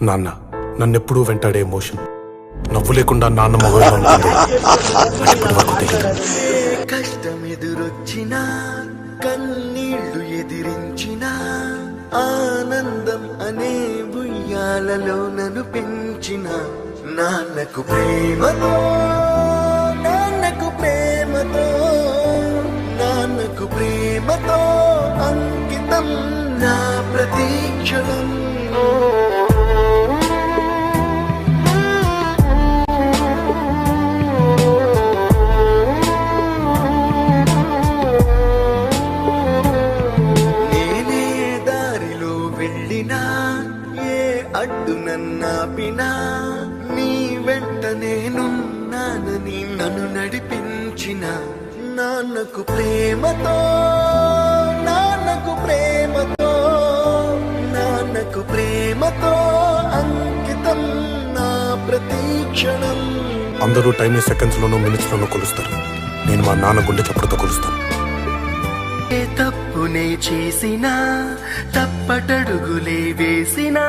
నాన్న నన్నెప్పుడూ వెంటాడే ఎమోషన్. నవ్వు లేకుండా నాన్న మొహంలో ఉంటుంది. ఇప్పటి వరకు తెలియదు. కష్టం ఎదురొచ్చినా కన్నీళ్లు ఎదిరించినా ఆనందం అనే ఉయ్యాలలో నన్ను పెంచిన నాన్నకు ప్రేమతో నాన్నకు ప్రేమతో నాన్నకు ప్రేమతో అంకితం నా ప్రతీక్షణం. ఏ అడ్డు నన్నాపినా నీ వెంట నేనున్నానని నన్ను నడిపించిన నాన్నకు ప్రేమతో నాన్నకు ప్రేమతో నాన్నకు ప్రేమతో అంకితం నా ప్రతీక్షణం. అందరూ టైం సెకండ్స్ లోనూ మినిట్స్ లోనూ కొలుస్తారు. నేను మా నాన్న గుండె చప్పుడుతో కొలుస్తాను. ఏ తప్పునే చేసినా తప్పటడుగులే వేసినా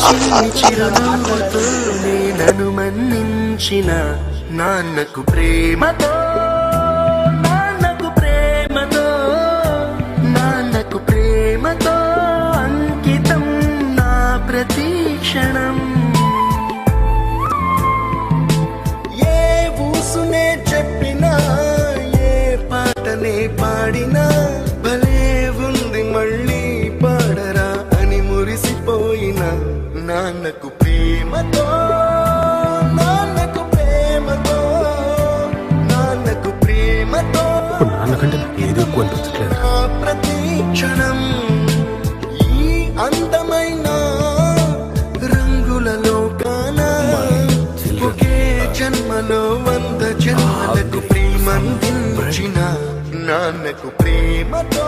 చిన్ని చిరునవ్వుతో నన్ను మన్నించిన నాన్నకు ప్రేమతో నాన్నకు ప్రేమతో నాన్నకు ప్రేమతో అంకితం నా ప్రతీక్షణం. ఏ ఊసునే చెప్పినా ఏ పాటనే పాడినా భలే ఉంది మళ్ళీ పాడరా అని మురిసిపోయిన నాన్నకు ప్రేమతో నాన్నకు ప్రేమతో నాన్నకు ప్రేమతో నాన్నకంటే ఏది ఎక్కువ అనిపించట్లేదు. ప్రతి క్షణం ఈ అందమైన రంగులలో కానా ఒకే జన్మలో 100 జన్మలకు ప్రేమందించిన నాన్నకు ప్రేమతో